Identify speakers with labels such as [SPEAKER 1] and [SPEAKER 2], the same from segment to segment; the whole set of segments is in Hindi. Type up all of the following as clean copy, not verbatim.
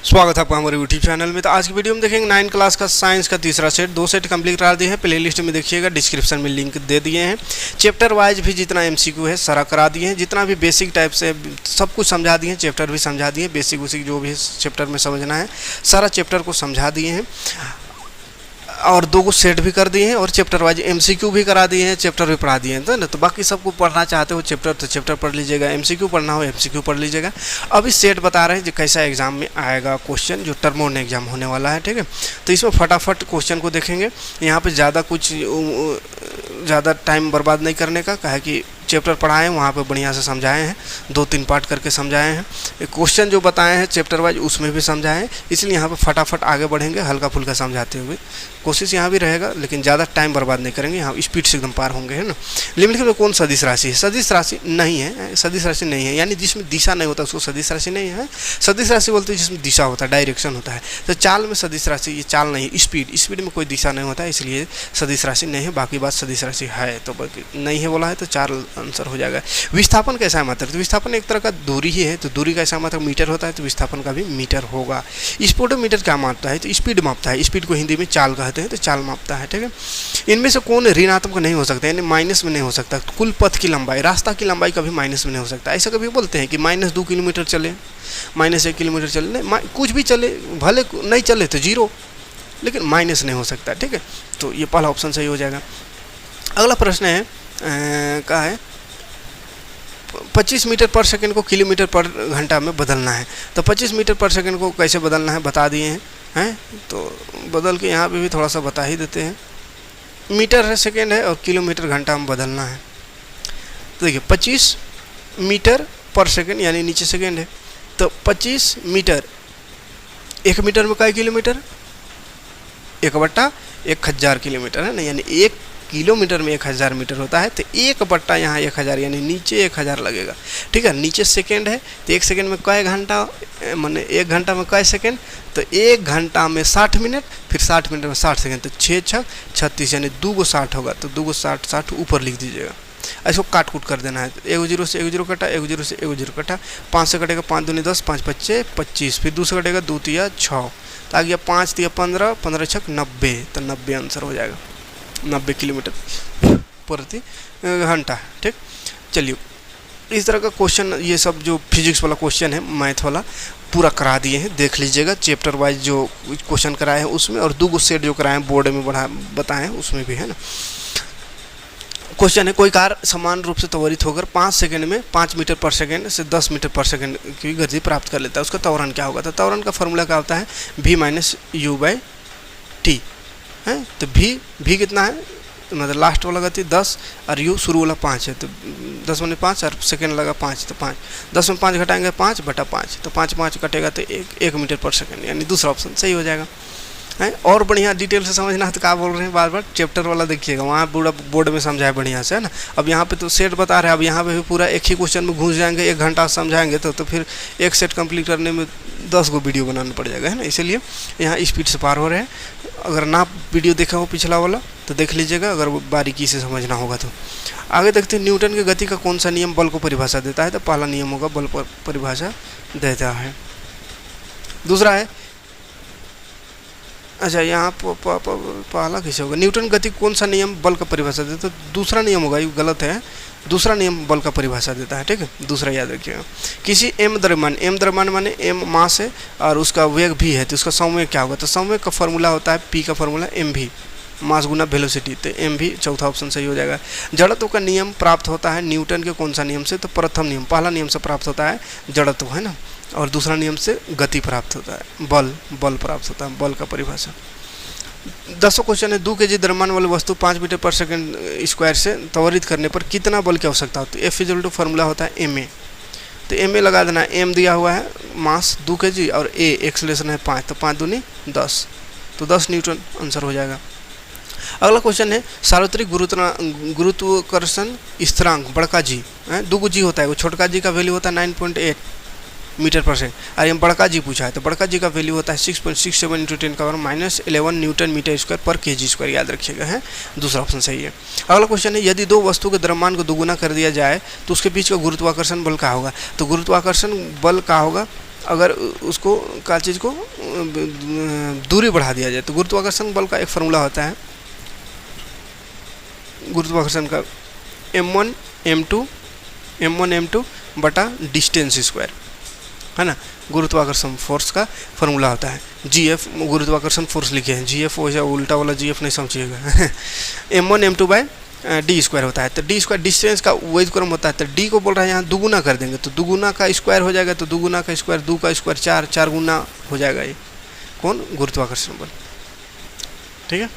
[SPEAKER 1] स्वागत है आपका हमारे यूट्यूब चैनल में। तो आज की वीडियो में देखेंगे 9 क्लास का साइंस का तीसरा सेट। 2 सेट कंप्लीट करा दिए हैं, प्लेलिस्ट में देखिएगा, डिस्क्रिप्शन में लिंक दे दिए हैं। चैप्टर वाइज भी जितना एमसीक्यू है सारा करा दिए हैं, जितना भी बेसिक टाइप से सब कुछ समझा दिए हैं, चैप्टर भी समझा दिए हैं, बेसिक उसिक जो भी चैप्टर में समझना है सारा चैप्टर को समझा दिए हैं। और 2 सेट भी कर दिए हैं और चैप्टर वाइज एमसीक्यू भी करा दिए हैं, चैप्टर भी पढ़ा दिए हैं। तो ना, तो बाकी सबको पढ़ना चाहते हो चैप्टर तो चैप्टर पढ़ लीजिएगा, एमसीक्यू पढ़ना हो एमसीक्यू पढ़ लीजिएगा। अभी सेट बता रहे हैं जो कैसा एग्जाम में आएगा क्वेश्चन, जो टर्म 1 एग्जाम होने वाला है, ठीक है। तो इसमें फटाफट क्वेश्चन को देखेंगे। यहाँ पे ज़्यादा टाइम बर्बाद नहीं करने का, कहा कि चैप्टर पढ़ाए हैं वहाँ पे बढ़िया से समझाए हैं, 2-3 पार्ट करके समझाए हैं। क्वेश्चन जो बताए हैं चैप्टर वाइज उसमें भी समझाए हैं, इसलिए यहाँ पे फटाफट आगे बढ़ेंगे हल्का फुल्का समझाते हुए। कोशिश यहाँ भी रहेगा लेकिन ज़्यादा टाइम बर्बाद नहीं करेंगे, यहाँ स्पीड से एकदम पार होंगे, है ना। लिमिट में कौन सदिश राशि है? सदिश राशि नहीं है, सदिश राशि नहीं है, यानी जिसमें दिशा नहीं होता उसको सदिश राशि नहीं है। सदिश राशि बोलते हैं जिसमें दिशा होता है, डायरेक्शन होता है। तो चाल में सदिश राशि, ये चाल नहीं, स्पीड में कोई दिशा नहीं होता है, इसलिए सदिश राशि नहीं है। बाकी बात सदिश राशि है, तो नहीं है बोला है तो 4 आंसर हो जाएगा। विस्थापन कैसा है मात्रक? तो विस्थापन एक तरह का दूरी ही है, तो दूरी कैसा मात्रक मीटर होता है, तो विस्थापन का भी मीटर होगा। स्पीडोमीटर क्या मापता है? तो स्पीड मापता है, स्पीड को हिंदी में चाल कहते हैं, तो चाल मापता है, ठीक है। इनमें से कौन ऋणात्मक नहीं हो सकता, यानी माइनस में नहीं हो सकता? कुल पथ की लंबाई, रास्ता की लंबाई कभी माइनस में नहीं हो सकता। ऐसा कभी बोलते हैं कि -2 किलोमीटर चले, -1 किलोमीटर चले, कुछ भी चले, भले नहीं चले तो 0, लेकिन माइनस नहीं हो सकता, ठीक है। तो ये पहला ऑप्शन सही हो जाएगा। अगला प्रश्न है क्या है, 25 मीटर पर सेकंड को किलोमीटर पर घंटा में बदलना है। तो 25 मीटर पर सेकंड को कैसे बदलना है बता दिए हैं, तो बदल के यहाँ पे भी थोड़ा सा बता ही देते हैं। मीटर है सेकंड है और किलोमीटर घंटा में बदलना है। तो देखिए 25 मीटर पर सेकंड यानी नीचे सेकंड है, तो 25 मीटर, 1 मीटर में काय किलोमीटर, 1/1000 किलोमीटर है ना, यानी 1 किलोमीटर में 1000 मीटर होता है। तो 1/, यहाँ 1000 यानी नीचे 1000 लगेगा, ठीक है। नीचे सेकंड है तो 1 सेकंड में कै घंटा, माने 1 घंटा में कै सेकंड, तो 1 घंटा में 60 मिनट, फिर 60 मिनट में 60 सेकंड, तो 6×6 = 36, यानी 2 को 60 होगा, तो 2 को 60 ऊपर लिख दीजिएगा। ऐसे काट कूट कर देना है। 1 0 से 1 0 कटा, 1 0 से 1 0 कटा, 5 से कटेगा 5 दूनी 10, 5 5 25, फिर 2 से कटेगा 2 3 6, तो आ गया 5 3 15, 15 6 90, तो 90 आंसर हो जाएगा, 90 किलोमीटर प्रति घंटा, ठीक। चलिए इस तरह का क्वेश्चन, ये सब जो फिजिक्स वाला क्वेश्चन है, मैथ वाला पूरा करा दिए हैं, देख लीजिएगा। चैप्टर वाइज जो क्वेश्चन कराए हैं उसमें, और 2 सेट जो कराए हैं बोर्ड में बताए हैं उसमें भी, है ना। क्वेश्चन है, कोई कार समान रूप से त्वरित होकर 5 सेकंड में 5 मीटर पर सेकंड से 10 मीटर पर सेकंड की गति प्राप्त कर लेता है, उसका त्वरण क्या होगा? तो त्वरण का फॉर्मूला क्या होता है? v - u/t है। तो v कितना है, मतलब लास्ट वाला गति 10 और u शुरू वाला 5 है, तो 10 में 5 और सेकंड लगा 5, तो 5, 10 में 5 घटाएंगे 5/5, तो 5 कटेगा तो 1 मीटर पर सेकंड, यानी दूसरा ऑप्शन सही हो जाएगा, है। और बढ़िया डिटेल से समझना है तो क्या बोल रहे हैं, बार बार चैप्टर वाला देखिएगा, वहाँ पूरा बोर्ड में समझाए बढ़िया से, है ना। अब यहाँ पे तो सेट बता रहे हैं, अब यहाँ पे भी पूरा एक ही क्वेश्चन में घुस जाएंगे, 1 घंटा समझाएंगे, तो फिर एक सेट कंप्लीट करने में 10 गो वीडियो बनाना पड़ जाएगा, है ना। इसलिए यहाँ स्पीड से पार हो रहे हैं। अगर ना वीडियो देखा हो पिछला वाला तो देख लीजिएगा, अगर बारीकी से समझना होगा तो। आगे देखते हैं, न्यूटन की गति का कौन सा नियम बल को परिभाषा देता है? तो पहला नियम होगा बल पर परिभाषा देता है। दूसरा है, अच्छा यहाँ पहला कैसे होगा, न्यूटन गति कौन सा नियम बल का परिभाषा देता है? तो दूसरा नियम होगा, ये गलत है, दूसरा नियम बल का परिभाषा देता है, ठीक है। दूसरा याद रखिएगा। किसी m द्रव्यमान माने m मास है और उसका वेग भी है, तो उसका संवेग क्या होगा? तो संवेग का फॉर्मूला होता है p का फॉर्मूला mv, मास गुना वेलोसिटी, तो mv चौथा ऑप्शन सही हो जाएगा। जड़त्व का नियम प्राप्त होता है न्यूटन के कौन सा नियम से? तो प्रथम नियम, पहला नियम से प्राप्त होता है जड़त्व, है ना, और दूसरा नियम से गति प्राप्त होता है, बल प्राप्त होता है, बल का परिभाषा। 10वां क्वेश्चन है, 2 kg द्रव्यमान वाली वस्तु 5 मीटर पर सेकंड स्क्वायर से त्वरित करने पर कितना बल की आवश्यकता होती है? F फॉर्मूला होता है ma, तो ma लगा देना है। m दिया हुआ है मास 2 kg और a एक्सेलरेशन है 5, तो 5 दूनी 10, तो 10 न्यूटन आंसर हो जाएगा। अगला क्वेश्चन है, सार्वत्रिक गुरुत्वाकर्षण स्थिरांक बड़का जी, 2 g होता है, वो छोटका जी का वैल्यू होता है 9.8 मीटर पर सेकंड, और ये बड़का जी पूछा है, तो बड़का जी का वैल्यू होता है 6.67 × 10⁻11 न्यूटन मीटर स्क्वायर पर kg स्क्वायर, याद रखिएगा, है। दूसरा ऑप्शन सही है। अगला क्वेश्चन है, यदि 2 वस्तु के द्रव्यमान को दोगुना कर दिया जाए तो उसके बीच का गुरुत्वाकर्षण बल क्या होगा? तो गुरुत्वाकर्षण बल क्या होगा? अगर उसको का चीज़ को दूरी बढ़ा दिया जाए तो गुरुत्वाकर्षण बल का एक फार्मूला होता है गुरुत्वाकर्षण का m1 m2 बटा डिस्टेंस स्क्वायर, है ना। गुरुत्वाकर्षण फोर्स का फार्मूला होता है GF, गुरुत्वाकर्षण फोर्स लिखे हैं GF, वैसे उल्टा वाला GF नहीं समझिएगा m1 m2 bye D square होता है। तो डी स्क्वायर डिस्टेंस का वैध क्रम होता है, तो डी को बोल रहा है यहाँ दुगुना कर देंगे, तो दुगुना का स्क्वायर हो जाएगा, तो दुगुना का स्क्वायर, दो का स्क्वायर चार, चार गुना हो जाएगा ये कौन, गुरुत्वाकर्षण बल, ठीक है।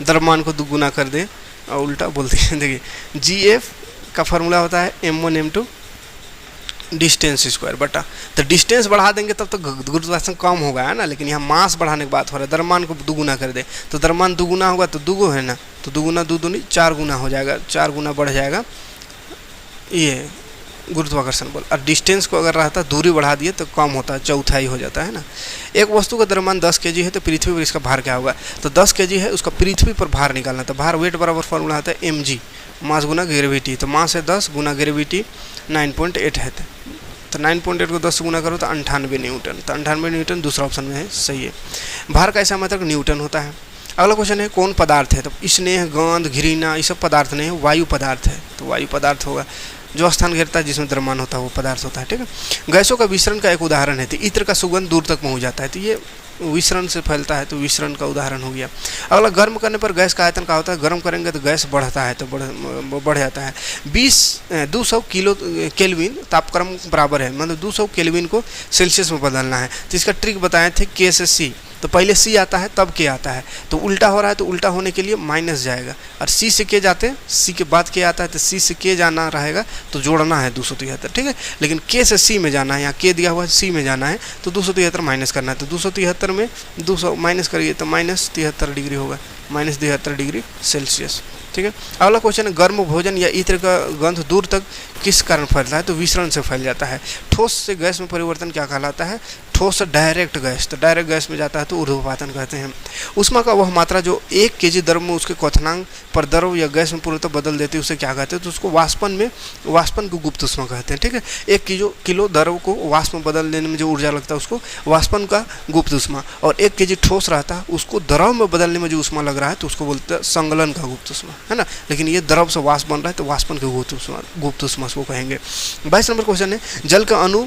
[SPEAKER 1] द्रव्यमान को दुगुना कर दे और उल्टा बोलते हैं, देखिए GF का फार्मूला होता है m1 m2 डिस्टेंस स्क्वायर बटा, तो डिस्टेंस बढ़ा देंगे तब तो गुरुत्वाकर्षण कम होगा, है ना, लेकिन यहाँ मास बढ़ाने की बात हो रहा है। द्रव्यमान को दुगुना कर दे तो द्रव्यमान दुगुना होगा तो दुगो है ना, तो दुगुना दूनी 4 गुना हो जाएगा, 4 गुना बढ़ जाएगा ये गुरुत्वाकर्षण बल। और डिस्टेंस को अगर रहता दूरी बढ़ा दिए तो कम होता है, चौथाई हो जाता है ना। एक वस्तु का द्रव्यमान 10 kg है तो पृथ्वी पर इसका भार क्या होगा, तो 10 kg है, उसका पृथ्वी पर भार निकालना, तो भार वेट बराबर फार्मूला आता है mg, मास गुना ग्रेविटी, तो मास है 10 गुना ग्रेविटी 9.8 है, तो 9.8 को 10 गुना करो तो 98 न्यूटन, तो 98 न्यूटन दूसरा ऑप्शन में है, सही है। भार का ऐसा मतलब न्यूटन होता है। अगला क्वेश्चन है कौन पदार्थ है, तो स्नेह, गंध, घृणा ये सब पदार्थ नहीं है, वायु पदार्थ है, तो वायु पदार्थ होगा। जो स्थान घेरता है जिसमें द्रव्यमान होता है वो पदार्थ होता है, ठीक है। गैसों का विसरण का एक उदाहरण है, तो इत्र का सुगंध दूर तक पहुंच जाता है, तो ये विसरण से फैलता है, तो विसरण का उदाहरण हो गया। अगला गर्म करने पर गैस का आयतन क्या होता है, गर्म करेंगे तो गैस बढ़ता है, तो बढ़ जाता है। 200 किलो केल्विन तापक्रम बराबर है, मतलब 200 केल्विन को सेल्सियस में बदलना है, तो इसका ट्रिक बताए थे K से C, तो पहले C आता है तब K आता है, तो उल्टा हो रहा है तो उल्टा होने के लिए माइनस जाएगा, और C से K जाते हैं, C के बाद K आता है, तो C से K जाना रहेगा तो जोड़ना है 273, ठीक है। लेकिन K से C में जाना है, यहाँ K दिया हुआ है C में जाना है, तो 273 माइनस करना है, तो 273 में 200 माइनस करिए तो माइनस 73 डिग्री होगा, माइनस 73 डिग्री सेल्सियस, ठीक है। अगला क्वेश्चन है गर्म भोजन या इत्र का गंध दूर तक किस कारण फैलता है, तो विसरण से फैल जाता है। ठोस से गैस में परिवर्तन क्या कहलाता है, ठोस से डायरेक्ट गैस, तो डायरेक्ट गैस में जाता है तो ऊर्ध्वपातन कहते हैं। उष्मा का वह मात्रा जो 1 kg द्रव में उसके क्वथनांक पर द्रव या गैस में पूर्णतः बदल देती है उसे क्या कहते हैं, तो उसको वाष्पन को गुप्त उष्मा कहते हैं, ठीक है। 1 किलो द्रव को वाष्प में बदल देने में जो ऊर्जा लगता है उसको वाष्पन का गुप्त उष्मा, और 1 kg ठोस रहता है उसको द्रव में बदलने में जो उष्मा लग रहा है तो उसको बोलते हैं संगलन का गुप्त उष्मा, है ना। लेकिन ये द्रव से वाष्प बन रहा है तो वाष्पन के गुप्त उष्मा को कहेंगे। 22 नंबर क्वेश्चन है जल का अणु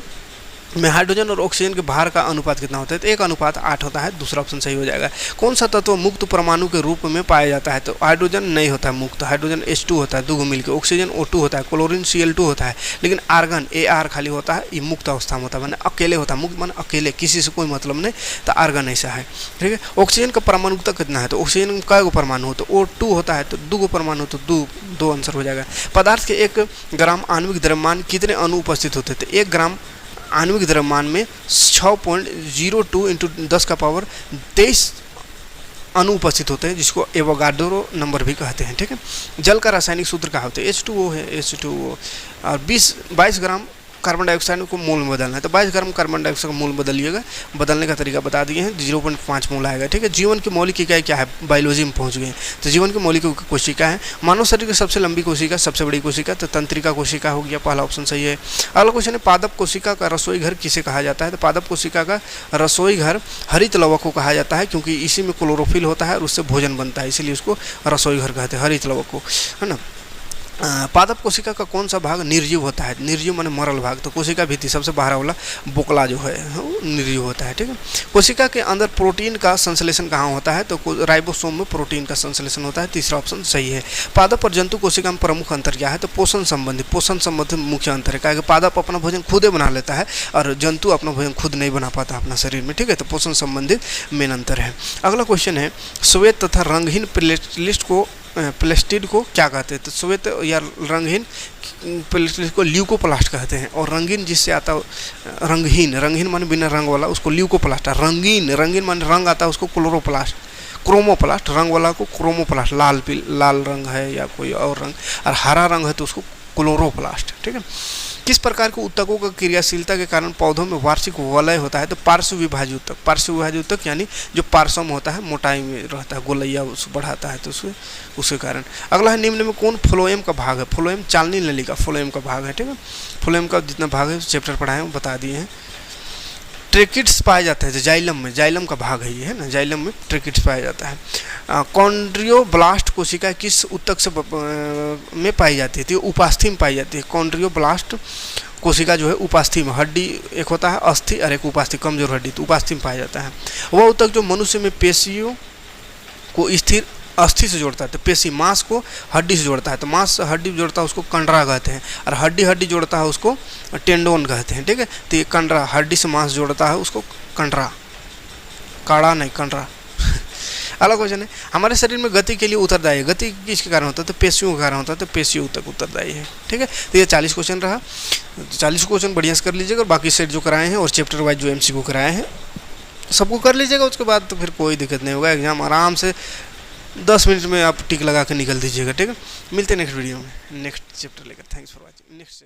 [SPEAKER 1] में हाइड्रोजन और ऑक्सीजन के भार का अनुपात कितना होता है, तो 1:8 होता है, दूसरा ऑप्शन सही हो जाएगा। कौन सा तत्व मुक्त परमाणु के रूप में पाया जाता है, तो हाइड्रोजन नहीं होता है मुक्त, हाइड्रोजन H2 होता है दो मिलकर, ऑक्सीजन O2 होता है, क्लोरीन Cl2 होता है, लेकिन आर्गन Ar खाली होता है, ये मुक्त अवस्था में होता है, मैंने अकेले होता है, मुक्त माने अकेले, किसी से कोई मतलब नहीं, तो आर्गन ऐसा है, ठीक है। ऑक्सीजन का परमाणुता कितना है, तो ऑक्सीजन में कै गो परमाणु हो, तो O2 होता है, तो 2 परमाणु, तो दो आंसर हो जाएगा। पदार्थ के 1 ग्राम आणविक द्रव्यमान कितने अणु उपस्थित होते हैं, तो 1 ग्राम आणविक द्रव्यमान में 6.02 इंटू 10⁻23 अणु उपस्थित होते हैं, जिसको एवोगाड्रो नंबर भी कहते हैं, ठीक है। जल का रासायनिक सूत्र क्या होता है, H2O है, H2O, और 22 ग्राम कार्बन डाइऑक्साइड को मोल में बदलना है, तो 22 ग्राम कार्बन डाइऑक्साइड को मोल में बदलिएगा, बदलने का तरीका बता दिए हैं, 0.5 मोल आएगा, ठीक है। जीवन की मौलिक इकाई क्या है, बायोलॉजी में पहुंच गए, तो जीवन की मौलिक कोशिका है। मानव शरीर की सबसे लंबी कोशिका, सबसे बड़ी कोशिका, तो तंत्रिका कोशिका हो गया, पहला ऑप्शन सही है। अगला क्वेश्चन है पादप कोशिका का रसोई घर किसे कहा जाता है, तो पादप कोशिका का रसोई घर हरित लवक को कहा जाता है, क्योंकि इसी में क्लोरोफिल होता है और उससे भोजन बनता है, इसीलिए उसको रसोई घर कहते हैं, हरित लवक को, है ना। पादप कोशिका का कौन सा भाग निर्जीव होता है, निर्जीव माने मरल भाग, तो कोशिका भित्ति सबसे बाहर वाला बोकला जो है वो निर्जीव होता है, ठीक है। कोशिका के अंदर प्रोटीन का संश्लेषण कहाँ होता है, तो राइबोसोम में प्रोटीन का संश्लेषण होता है, तीसरा ऑप्शन सही है। पादप और जंतु कोशिका में प्रमुख अंतर क्या है, तो पोषण संबंधी मुख्य अंतर है, क्योंकि पादप अपना भोजन खुदे बना लेता है और जंतु अपना भोजन खुद नहीं बना पाता अपना शरीर में, ठीक है, तो पोषण संबंधित मेन अंतर है। अगला क्वेश्चन है श्वेत तथा रंगहीन प्लेस्टिड को क्या कहते हैं, तो श्वेत या रंगहीन प्लेस्टिड को ल्यूकोप्लास्ट कहते हैं, और रंगीन जिससे आता है रंगहीन माने बिना रंग वाला उसको ल्यूकोप्लास्ट, रंगीन माने रंग आता है उसको क्रोमोप्लास्ट, रंग वाला को क्रोमोप्लास्ट, लाल रंग है या कोई और रंग, और हरा रंग है तो उसको क्लोरोप्लास्ट, ठीक है। किस प्रकार के ऊतकों का क्रियाशीलता के कारण पौधों में वार्षिक वलय होता है? तो पार्श्व विभाज्य ऊतक। पार्श्व विभाज्य ऊतक यानी जो पार्श्व होता है, मोटाई में रहता है, गोलैया उस बढ़ाता है, तो उसके कारण। अगला है निम्न में कौन फ्लोएम का भाग है? फ्लोएम चालनी नली का फ्लोएम का भाग है, ठीक है। फ्लोएम का जितना भाग है चैप्टर पढ़ाए हैं बता दिए हैं। ट्रेकिट्स पाए जाते हैं जाइलम में, जाइलम का भाग है ये, है ना, जाइलम में ट्रेकिट्स पाया जाता है। कॉन्ड्रियोब्लास्ट कोशिका किस ऊतक से में पाई जाती है? तो उपास्थि में पाई जाती है। कॉन्ड्रियोब्लास्ट कोशिका जो है उपास्थि में, हड्डी एक होता है अस्थि और एक उपास्थि, कमजोर हड्डी, तो उपास्थि में पाया जाता है। वह ऊतक जो मनुष्य में पेशियों को स्थिर अस्थि से जोड़ता है, तो पेशी मांस को हड्डी से जोड़ता है, तो मांस हड्डी जोड़ता है उसको कंडरा कहते हैं, और हड्डी हड्डी जोड़ता है उसको टेंडोन कहते हैं, ठीक है। तो ये कंडरा हड्डी से मांस जोड़ता है उसको कंडरा, काड़ा नहीं कंडरा। अलग क्वेश्चन है, हमारे शरीर में गति के लिए उत्तरदायी है, गति किसके कारण होता है? तो पेशियों के कारण होता है, तो पेशियों ऊतक उत्तरदायी है, ठीक है। तो ये 40 क्वेश्चन रहा, 40 क्वेश्चन बढ़िया से कर लीजिएगा, और बाकी सेट जो कराए हैं और चैप्टर वाइज जो MCQ कराए हैं सबको कर लीजिएगा। उसके बाद तो फिर कोई दिक्कत नहीं होगा, एग्जाम आराम से 10 मिनट में आप टिक लगा के निकल दीजिएगा, ठीक है। मिलते हैं नेक्स्ट वीडियो में नेक्स्ट चैप्टर लेकर। Thanks for watching. नेक्स्ट